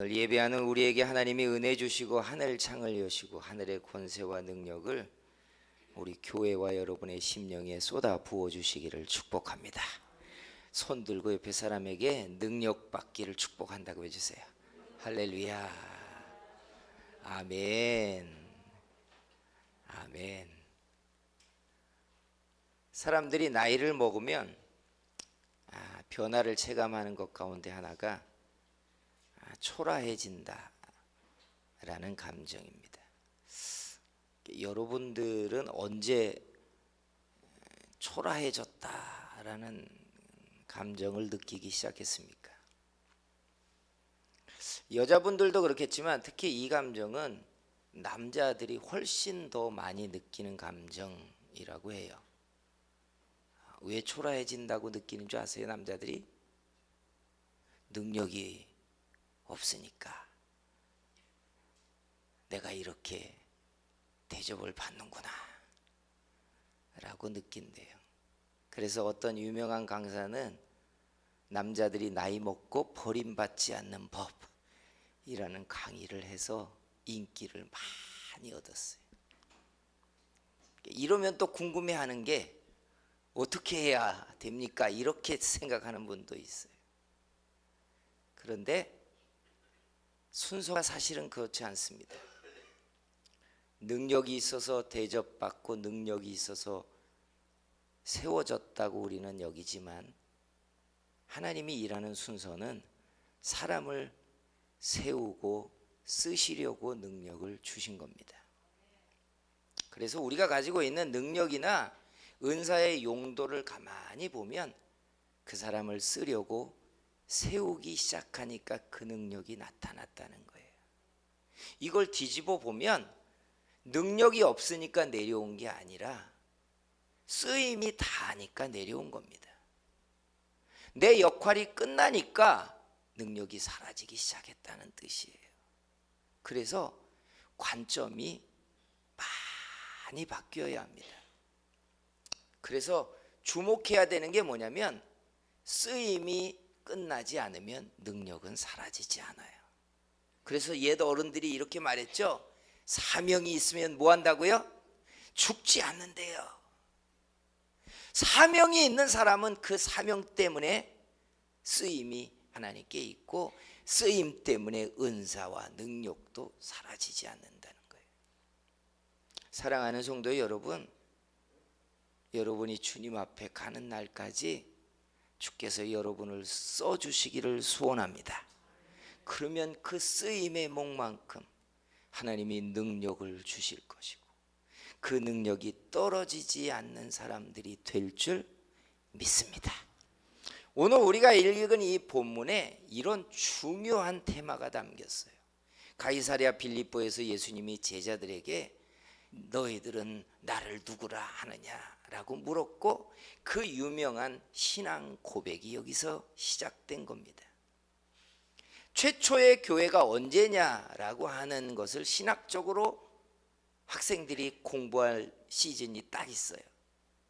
예배하는 우리에게 하나님이 은혜 주시고 하늘 창을 여시고 하늘의 권세와 능력을 우리 교회와 여러분의 심령에 쏟아 부어 주시기를 축복합니다. 손 들고 옆에 사람에게 능력 받기를 축복한다고 해주세요. 할렐루야. 아멘. 아멘. 사람들이 나이를 먹으면 변화를 체감하는 것 가운데 하나가 초라해진다 라는 감정입니다. 여러분들은 언제 초라해졌다 라는 감정을 느끼기 시작했습니까? 여자분들도 그렇겠지만 특히 이 감정은 남자들이 훨씬 더 많이 느끼는 감정이라고 해요. 왜 초라해진다고 느끼는 줄 아세요? 남자들이 능력이 없으니까 내가 이렇게 대접을 받는구나 라고 느낀대요. 그래서 어떤 유명한 강사는 남자들이 나이 먹고 버림받지 않는 법이라는 강의를 해서 인기를 많이 얻었어요. 이러면 또 궁금해하는 게 어떻게 해야 됩니까? 이렇게 생각하는 분도 있어요. 그런데 순서가 사실은 그렇지 않습니다. 능력이 있어서 대접받고 능력이 있어서 세워졌다고 우리는 여기지만 하나님이 일하는 순서는 사람을 세우고 쓰시려고 능력을 주신 겁니다. 그래서 우리가 가지고 있는 능력이나 은사의 용도를 가만히 보면 그 사람을 쓰려고 세우기 시작하니까 그 능력이 나타났다는 거예요. 이걸 뒤집어 보면 능력이 없으니까 내려온 게 아니라 쓰임이 다하니까 내려온 겁니다. 내 역할이 끝나니까 능력이 사라지기 시작했다는 뜻이에요. 그래서 관점이 많이 바뀌어야 합니다. 그래서 주목해야 되는 게 뭐냐면 쓰임이 끝나지 않으면 능력은 사라지지 않아요. 그래서 옛 어른들이 이렇게 말했죠. 사명이 있으면 뭐 한다고요? 죽지 않는데요. 사명이 있는 사람은 그 사명 때문에 쓰임이 하나님께 있고 쓰임 때문에 은사와 능력도 사라지지 않는다는 거예요. 사랑하는 성도 여러분, 여러분이 주님 앞에 가는 날까지 주께서 여러분을 써주시기를 소원합니다. 그러면 그 쓰임의 목만큼 하나님이 능력을 주실 것이고 그 능력이 떨어지지 않는 사람들이 될 줄 믿습니다. 오늘 우리가 읽은 이 본문에 이런 중요한 테마가 담겼어요. 가이사랴 빌립보에서 예수님이 제자들에게 너희들은 나를 누구라 하느냐라고 물었고 그 유명한 신앙 고백이 여기서 시작된 겁니다. 최초의 교회가 언제냐라고 하는 것을 신학적으로 학생들이 공부할 시즌이 딱 있어요.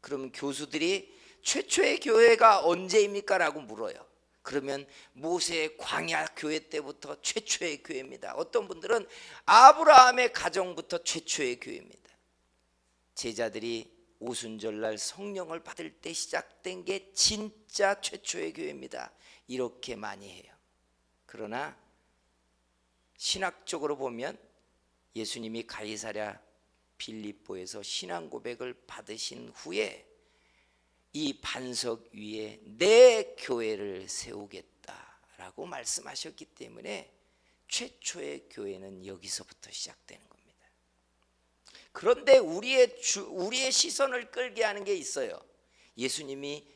그러면 교수들이 최초의 교회가 언제입니까? 라고 물어요. 그러면 모세의 광야 교회 때부터 최초의 교회입니다. 어떤 분들은 아브라함의 가정부터 최초의 교회입니다. 제자들이 오순절날 성령을 받을 때 시작된 게 진짜 최초의 교회입니다. 이렇게 많이 해요. 그러나 신학적으로 보면 예수님이 가이사랴 빌립보에서 신앙 고백을 받으신 후에 이 반석 위에 내 교회를 세우겠다라고 말씀하셨기 때문에 최초의 교회는 여기서부터 시작되는 겁니다. 그런데 우리의 시선을 끌게 하는 게 있어요. 예수님이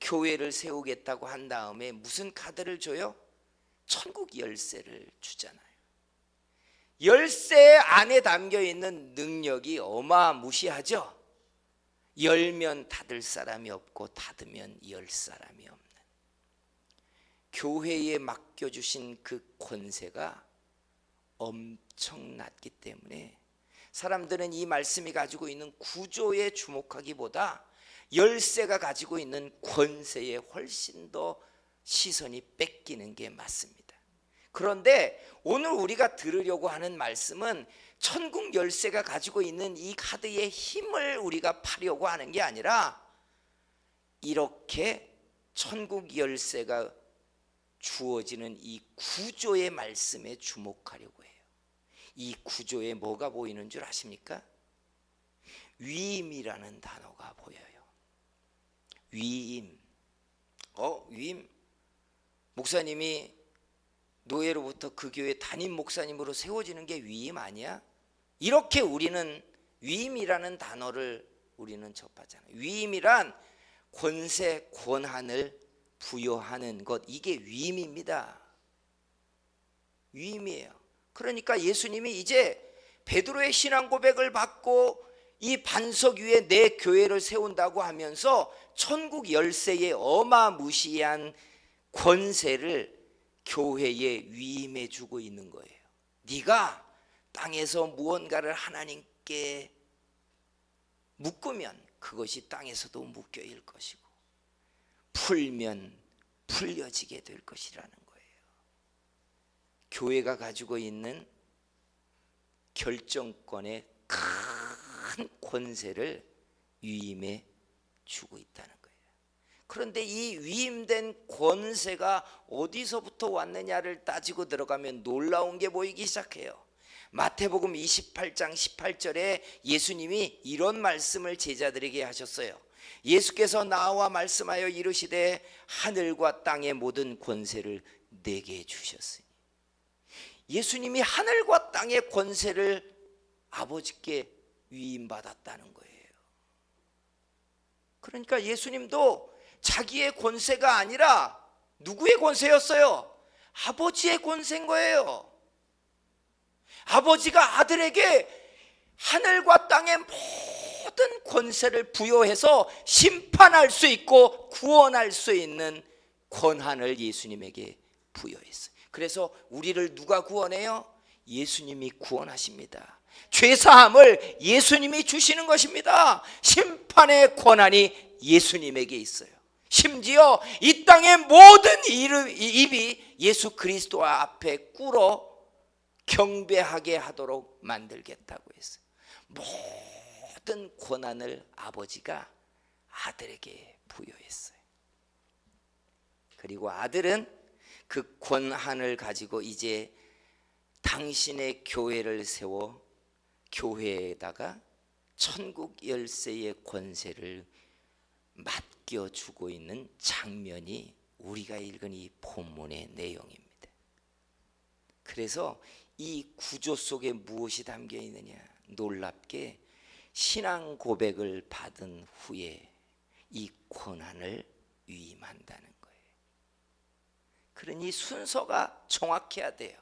교회를 세우겠다고 한 다음에 무슨 카드를 줘요? 천국 열쇠를 주잖아요. 열쇠 안에 담겨있는 능력이 어마무시하죠. 열면 닫을 사람이 없고 닫으면 열 사람이 없는 교회에 맡겨주신 그 권세가 엄청났기 때문에 사람들은 이 말씀이 가지고 있는 구조에 주목하기보다 열쇠가 가지고 있는 권세에 훨씬 더 시선이 뺏기는 게 맞습니다. 그런데 오늘 우리가 들으려고 하는 말씀은 천국 열쇠가 가지고 있는 이 카드의 힘을 우리가 파려고 하는 게 아니라, 이렇게 천국 열쇠가 주어지는 이 구조의 말씀에 주목하려고 해요. 이 구조에 뭐가 보이는 줄 아십니까? 위임이라는 단어가 보여요. 위임. 위임. 목사님이 노예로부터 그 교회 담임 목사님으로 세워지는 게 위임 아니야? 이렇게 우리는 위임이라는 단어를 우리는 접하잖아요. 위임이란 권세, 권한을 부여하는 것, 이게 위임입니다. 위임이에요. 그러니까 예수님이 이제 베드로의 신앙 고백을 받고 이 반석 위에 내 교회를 세운다고 하면서 천국 열쇠의 어마무시한 권세를 교회에 위임해 주고 있는 거예요. 네가 땅에서 무언가를 하나님께 묶으면 그것이 땅에서도 묶여질 것이고, 풀면 풀려지게 될 것이라는 거예요. 교회가 가지고 있는 결정권의 큰 권세를 위임해 주고 있다는 거예요. 그런데 이 위임된 권세가 어디서부터 왔느냐를 따지고 들어가면 놀라운 게 보이기 시작해요. 마태복음 28장 18절에 예수님이 이런 말씀을 제자들에게 하셨어요. 예수께서 나와 말씀하여 이르시되 하늘과 땅의 모든 권세를 내게 주셨으니. 예수님이 하늘과 땅의 권세를 아버지께 위임받았다는 거예요. 그러니까 예수님도 자기의 권세가 아니라 누구의 권세였어요? 아버지의 권세인 거예요. 아버지가 아들에게 하늘과 땅의 모든 권세를 부여해서 심판할 수 있고 구원할 수 있는 권한을 예수님에게 부여했어요. 그래서 우리를 누가 구원해요? 예수님이 구원하십니다. 죄사함을 예수님이 주시는 것입니다. 심판의 권한이 예수님에게 있어요. 심지어 이 땅의 모든 입이 예수 그리스도 앞에 꿇어 경배하게 하도록 만들겠다고 했어요. 모든 권한을 아버지가 아들에게 부여했어요. 그리고 아들은 그 권한을 가지고 이제 당신의 교회를 세워 교회에다가 천국 열쇠의 권세를 맡겨주고 있는 장면이 우리가 읽은 이 본문의 내용입니다. 그래서 이 구조 속에 무엇이 담겨 있느냐? 놀랍게 신앙 고백을 받은 후에 이 권한을 위임한다는 거예요. 그러니 순서가 정확해야 돼요.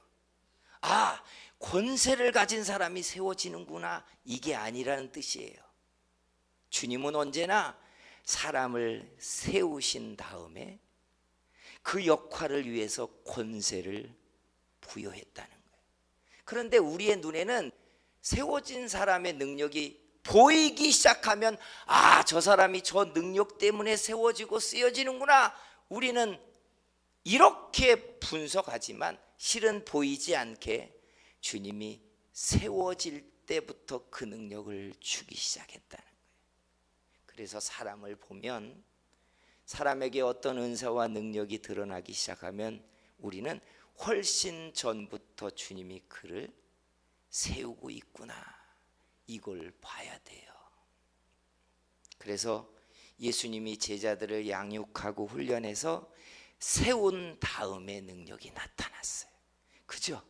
아, 권세를 가진 사람이 세워지는구나, 이게 아니라는 뜻이에요. 주님은 언제나 사람을 세우신 다음에 그 역할을 위해서 권세를 부여했다는 거예요. 그런데 우리의 눈에는 세워진 사람의 능력이 보이기 시작하면, 아, 저 사람이 저 능력 때문에 세워지고 쓰여지는구나, 우리는 이렇게 분석하지만 실은 보이지 않게 주님이 세워질 때부터 그 능력을 주기 시작했다는 거예요. 그래서 사람을 보면, 사람에게 어떤 은사와 능력이 드러나기 시작하면 우리는 훨씬 전부터 주님이 그를 세우고 있구나, 이걸 봐야 돼요. 그래서 예수님이 제자들을 양육하고 훈련해서 세운 다음에 능력이 나타났어요. 그죠?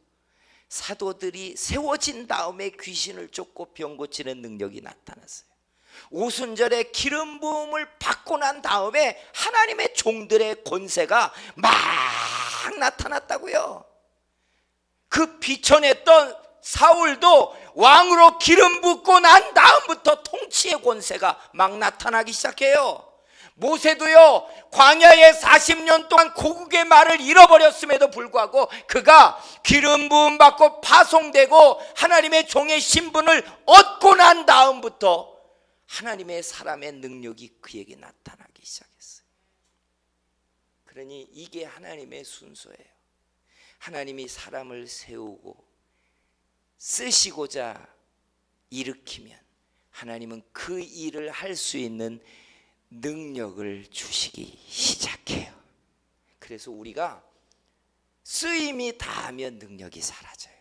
사도들이 세워진 다음에 귀신을 쫓고 병 고치는 능력이 나타났어요. 오순절에 기름 부음을 받고 난 다음에 하나님의 종들의 권세가 막 나타났다고요. 그 비천했던 사울도 왕으로 기름 붓고 난 다음부터 통치의 권세가 막 나타나기 시작해요. 모세도요, 광야에 40년 동안 고국의 말을 잃어버렸음에도 불구하고 그가 기름 부음 받고 파송되고 하나님의 종의 신분을 얻고 난 다음부터 하나님의 사람의 능력이 그에게 나타나기 시작했어요. 그러니 이게 하나님의 순서예요. 하나님이 사람을 세우고 쓰시고자 일으키면 하나님은 그 일을 할 수 있는 능력을 주시기 시작해요. 그래서 우리가 쓰임이 닿으면 능력이 사라져요.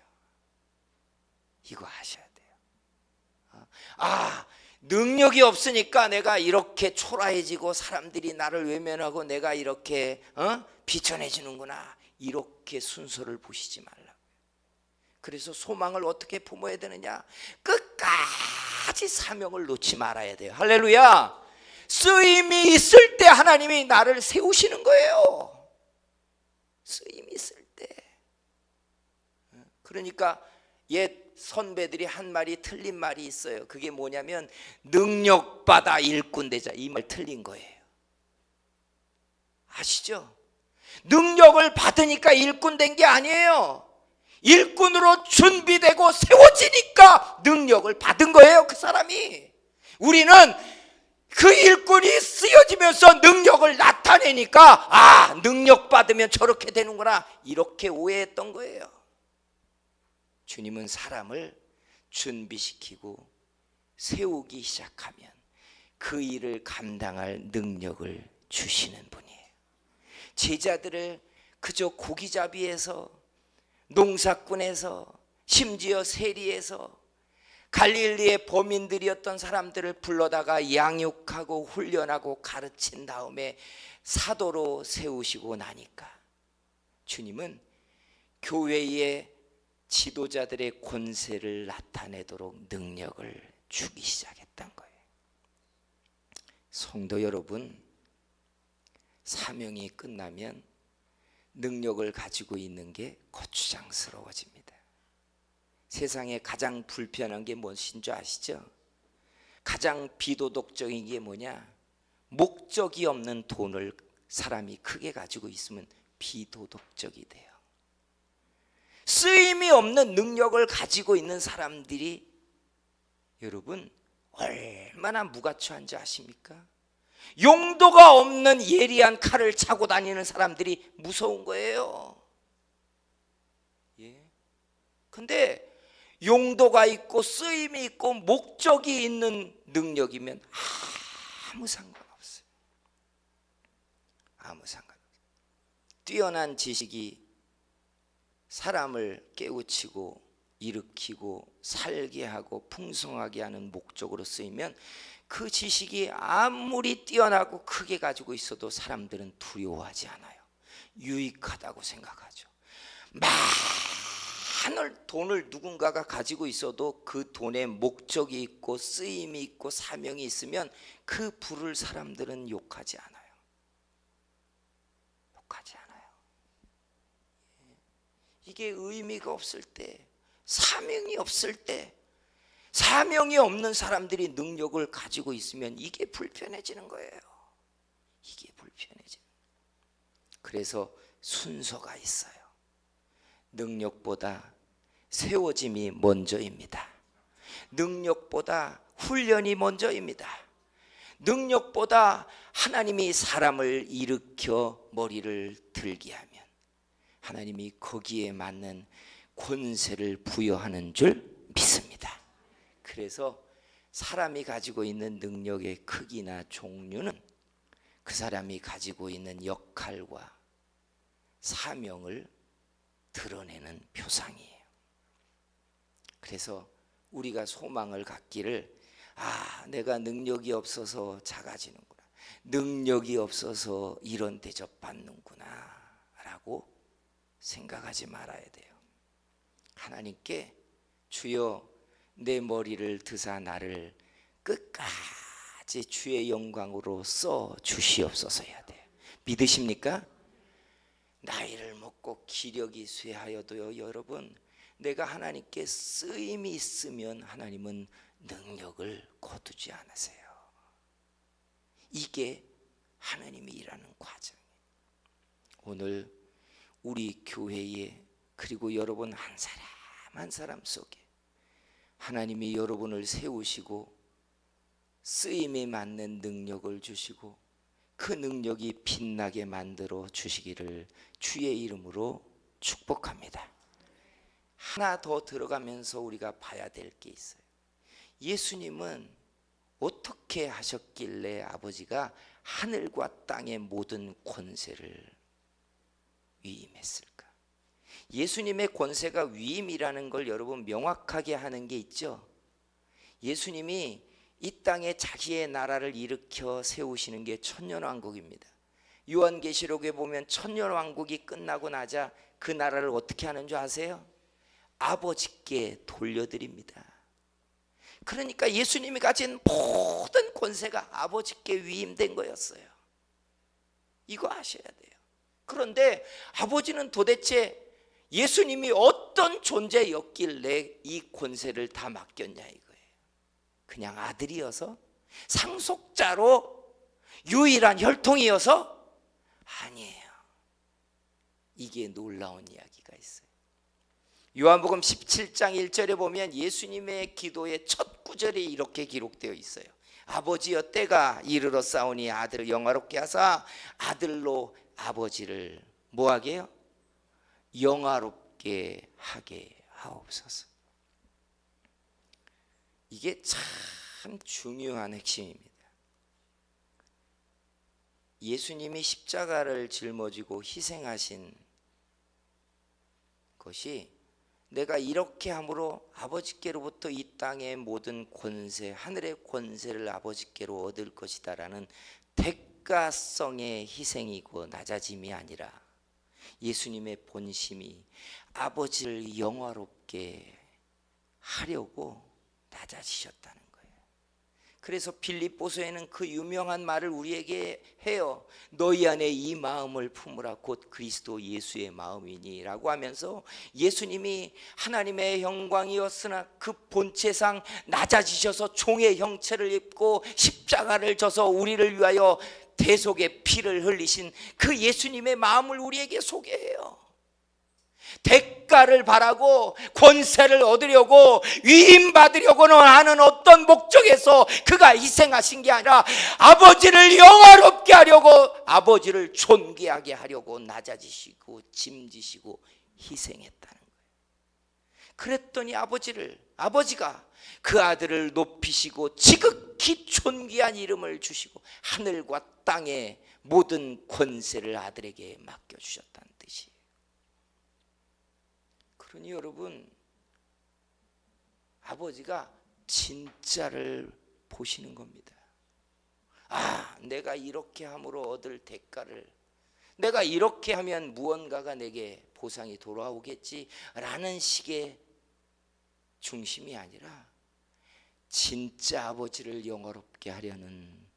이거 아셔야 돼요. 능력이 없으니까 내가 이렇게 초라해지고 사람들이 나를 외면하고 내가 이렇게 비천해지는구나, 이렇게 순서를 보시지 말라고요. 그래서 소망을 어떻게 품어야 되느냐? 끝까지 사명을 놓지 말아야 돼요. 할렐루야. 쓰임이 있을 때 하나님이 나를 세우시는 거예요. 쓰임이 있을 때. 그러니까 옛 선배들이 한 말이 틀린 말이 있어요. 그게 뭐냐면 능력받아 일꾼 되자, 이 말 틀린 거예요. 아시죠? 능력을 받으니까 일꾼 된 게 아니에요. 일꾼으로 준비되고 세워지니까 능력을 받은 거예요, 그 사람이. 우리는 그 일꾼이 쓰여지면서 능력을 나타내니까 능력 받으면 저렇게 되는구나, 이렇게 오해했던 거예요. 주님은 사람을 준비시키고 세우기 시작하면 그 일을 감당할 능력을 주시는 분이에요. 제자들을 그저 고기잡이에서, 농사꾼에서, 심지어 세리에서, 갈릴리의 범인들이었던 사람들을 불러다가 양육하고 훈련하고 가르친 다음에 사도로 세우시고 나니까 주님은 교회의 지도자들의 권세를 나타내도록 능력을 주기 시작했던 거예요. 성도 여러분, 사명이 끝나면 능력을 가지고 있는 게 거추장스러워집니다. 세상에 가장 불편한 게 무엇인 줄 아시죠? 가장 비도덕적인 게 뭐냐? 목적이 없는 돈을 사람이 크게 가지고 있으면 비도덕적이 돼요. 쓰임이 없는 능력을 가지고 있는 사람들이 여러분 얼마나 무가치한지 아십니까? 용도가 없는 예리한 칼을 차고 다니는 사람들이 무서운 거예요. 근데 용도가 있고 쓰임이 있고 목적이 있는 능력이면 아무 상관없어요. 아무 상관없어요. 뛰어난 지식이 사람을 깨우치고 일으키고 살게 하고 풍성하게 하는 목적으로 쓰이면 그 지식이 아무리 뛰어나고 크게 가지고 있어도 사람들은 두려워하지 않아요. 유익하다고 생각하죠. 많은 돈을 누군가가 가지고 있어도 그 돈에 목적이 있고 쓰임이 있고 사명이 있으면 그 부를 사람들은 욕하지 않아요. 욕하지 않아요. 이게 의미가 없을 때, 사명이 없을 때, 사명이 없는 사람들이 능력을 가지고 있으면 이게 불편해지는 거예요. 이게 불편해지는. 그래서 순서가 있어요. 능력보다 세워짐이 먼저입니다. 능력보다 훈련이 먼저입니다. 능력보다 하나님이 사람을 일으켜 머리를 들게 하면 하나님이 거기에 맞는 권세를 부여하는 줄 믿습니다. 그래서 사람이 가지고 있는 능력의 크기나 종류는 그 사람이 가지고 있는 역할과 사명을 드러내는 표상이에요. 그래서 우리가 소망을 갖기를, 내가 능력이 없어서 작아지는구나, 능력이 없어서 이런 대접 받는구나 라고 생각하지 말아야 돼요. 하나님께 주여 내 머리를 드사 나를 끝까지 주의 영광으로 써 주시옵소서 해야 돼요. 믿으십니까? 나이를 먹고 기력이 쇠하여도요, 여러분, 내가 하나님께 쓰임이 있으면 하나님은 능력을 거두지 않으세요. 이게 하나님이 일하는 과정이에요. 오늘 우리 교회에, 그리고 여러분 한 사람 한 사람 속에 하나님이 여러분을 세우시고 쓰임에 맞는 능력을 주시고 그 능력이 빛나게 만들어 주시기를 주의 이름으로 축복합니다. 하나 더 들어가면서 우리가 봐야 될 게 있어요. 예수님은 어떻게 하셨길래 아버지가 하늘과 땅의 모든 권세를 위임했을까? 예수님의 권세가 위임이라는 걸 여러분 명확하게 하는 게 있죠. 예수님이 이 땅에 자기의 나라를 일으켜 세우시는 게 천년왕국입니다. 요한계시록에 보면 천년왕국이 끝나고 나자 그 나라를 어떻게 하는 줄 아세요? 아버지께 돌려드립니다. 그러니까 예수님이 가진 모든 권세가 아버지께 위임된 거였어요. 이거 아셔야 돼요. 그런데 아버지는 도대체 예수님이 어떤 존재였길래 이 권세를 다 맡겼냐 이거예요. 그냥 아들이어서? 상속자로? 유일한 혈통이어서? 아니에요. 이게 놀라운 이야기가 있어요. 요한복음 17장 1절에 보면 예수님의 기도의 첫 구절이 이렇게 기록되어 있어요. 아버지여 때가 이르러 싸우니 아들을 영화롭게 하사 아들로 아버지를 뭐하게 해요? 영화롭게 하게 하옵소서. 이게 참 중요한 핵심입니다. 예수님이 십자가를 짊어지고 희생하신 것이 내가 이렇게 함으로 아버지께로부터 이 땅의 모든 권세, 하늘의 권세를 아버지께로 얻을 것이다 라는 대가성의 희생이고 낮아짐이 아니라 예수님의 본심이 아버지를 영화롭게 하려고 낮아지셨다는 거예요. 그래서 빌립보서에는 그 유명한 말을 우리에게 해요. 너희 안에 이 마음을 품으라 곧 그리스도 예수의 마음이니 라고 하면서 예수님이 하나님의 영광이었으나 그 본체상 낮아지셔서 종의 형체를 입고 십자가를 져서 우리를 위하여 대속의 피를 흘리신 그 예수님의 마음을 우리에게 소개해요. 대가를 바라고 권세를 얻으려고 위임받으려고는 하는 어떤 목적에서 그가 희생하신 게 아니라 아버지를 영화롭게 하려고, 아버지를 존귀하게 하려고 낮아지시고 짐지시고 희생했다는 거예요. 그랬더니 아버지가 그 아들을 높이시고 지극히 존귀한 이름을 주시고 하늘과 땅의 모든 권세를 아들에게 맡겨주셨다는 뜻이에요. 그러니 여러분, 아버지가 진짜를 보시는 겁니다. 아, 내가 이렇게 함으로 얻을 대가를, 내가 이렇게 하면 무언가가 내게 보상이 돌아오겠지라는 식의 중심이 아니라 진짜 아버지를 영화롭게 하려는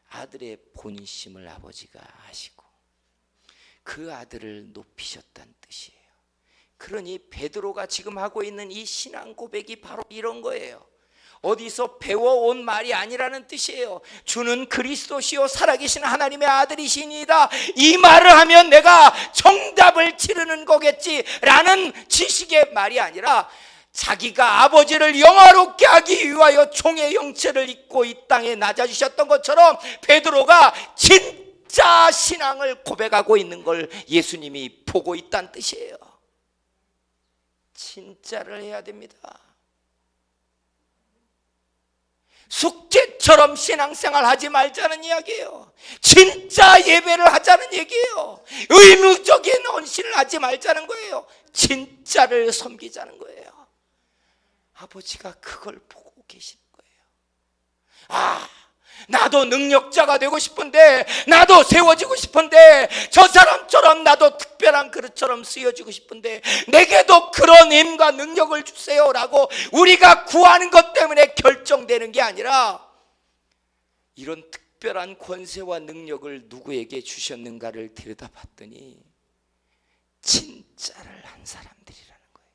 아들의 본심을 아버지가 아시고 그 아들을 높이셨다는 뜻이에요. 그러니 베드로가 지금 하고 있는 이 신앙 고백이 바로 이런 거예요. 어디서 배워온 말이 아니라는 뜻이에요. 주는 그리스도시요 살아계신 하나님의 아들이시니이다. 이 말을 하면 내가 정답을 치르는 거겠지라는 지식의 말이 아니라 자기가 아버지를 영화롭게 하기 위하여 종의 형체를 입고 이 땅에 낮아지셨던 것처럼 베드로가 진짜 신앙을 고백하고 있는 걸 예수님이 보고 있다는 뜻이에요. 진짜를 해야 됩니다. 숙제처럼 신앙생활 하지 말자는 이야기예요. 진짜 예배를 하자는 얘기예요. 의무적인 헌신을 하지 말자는 거예요. 진짜를 섬기자는 거예요. 아버지가 그걸 보고 계신 거예요. 아, 나도 능력자가 되고 싶은데, 나도 세워지고 싶은데, 저 사람처럼 나도 특별한 그릇처럼 쓰여지고 싶은데 내게도 그런 힘과 능력을 주세요라고 우리가 구하는 것 때문에 결정되는 게 아니라 이런 특별한 권세와 능력을 누구에게 주셨는가를 들여다봤더니 진짜를 한 사람들이라는 거예요.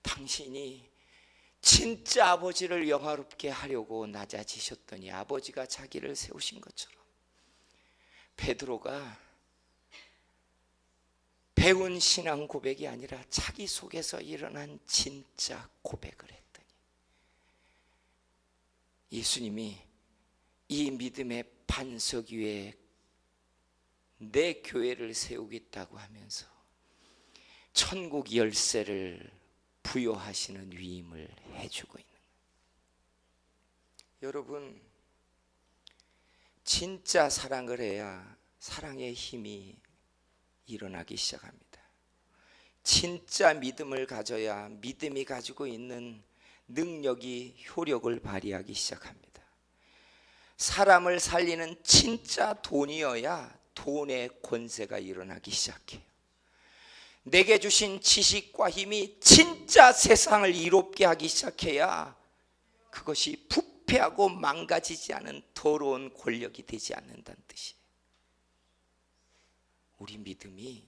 당신이 진짜 아버지를 영화롭게 하려고 낮아지셨더니 아버지가 자기를 세우신 것처럼 베드로가 배운 신앙 고백이 아니라 자기 속에서 일어난 진짜 고백을 했더니 예수님이 이 믿음의 반석 위에 내 교회를 세우겠다고 하면서 천국 열쇠를 부여하시는 위임을 해주고 있는 거예요. 여러분, 진짜 사랑을 해야 사랑의 힘이 일어나기 시작합니다. 진짜 믿음을 가져야 믿음이 가지고 있는 능력이 효력을 발휘하기 시작합니다. 사람을 살리는 진짜 돈이어야 돈의 권세가 일어나기 시작해요. 내게 주신 지식과 힘이 진짜 세상을 이롭게 하기 시작해야 그것이 부패하고 망가지지 않은 더러운 권력이 되지 않는다는 뜻이에요. 우리 믿음이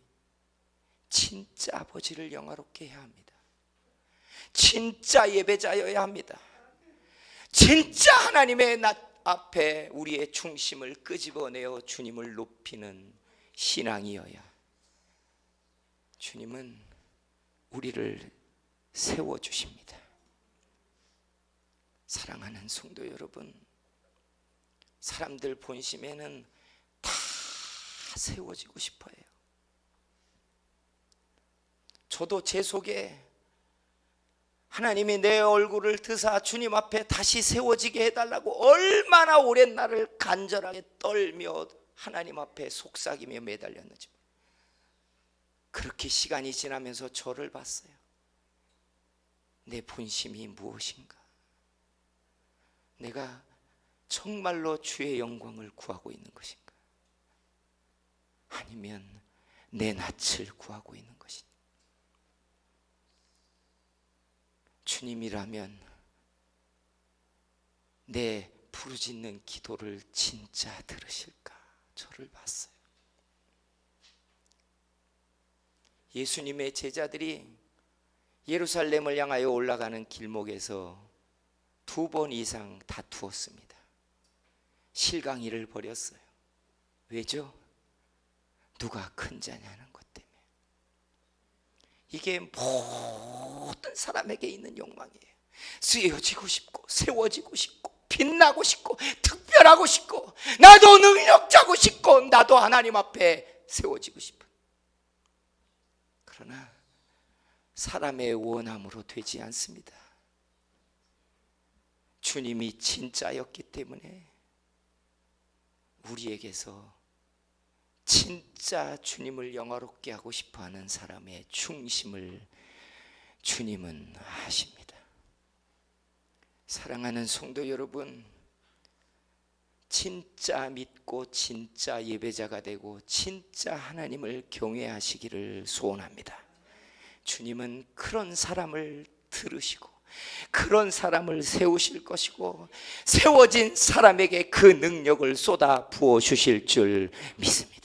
진짜 아버지를 영화롭게 해야 합니다. 진짜 예배자여야 합니다. 진짜 하나님의 앞에 우리의 중심을 끄집어내어 주님을 높이는 신앙이어야 주님은 우리를 세워주십니다. 사랑하는 성도 여러분, 사람들 본심에는 다 세워지고 싶어요. 저도 제 속에 하나님이 내 얼굴을 드사 주님 앞에 다시 세워지게 해달라고 얼마나 오랜 날을 간절하게 떨며 하나님 앞에 속삭이며 매달렸는지, 그렇게 시간이 지나면서 저를 봤어요. 내 본심이 무엇인가? 내가 정말로 주의 영광을 구하고 있는 것인가? 아니면 내 낯을 구하고 있는 것인가? 주님이라면 내 부르짖는 기도를 진짜 들으실까? 저를 봤어요. 예수님의 제자들이 예루살렘을 향하여 올라가는 길목에서 2번 이상 다투었습니다. 실강이를 벌였어요. 왜죠? 누가 큰 자냐는 것 때문에. 이게 모든 사람에게 있는 욕망이에요. 쓰여지고 싶고, 세워지고 싶고, 빛나고 싶고, 특별하고 싶고, 나도 능력자고 싶고, 나도 하나님 앞에 세워지고 싶은. 그러나 사람의 원함으로 되지 않습니다. 주님이 진짜였기 때문에 우리에게서 진짜 주님을 영화롭게 하고 싶어하는 사람의 중심을 주님은 아십니다. 사랑하는 성도 여러분, 진짜 믿고 진짜 예배자가 되고 진짜 하나님을 경외하시기를 소원합니다. 주님은 그런 사람을 들으시고 그런 사람을 세우실 것이고, 세워진 사람에게 그 능력을 쏟아 부어 주실 줄 믿습니다.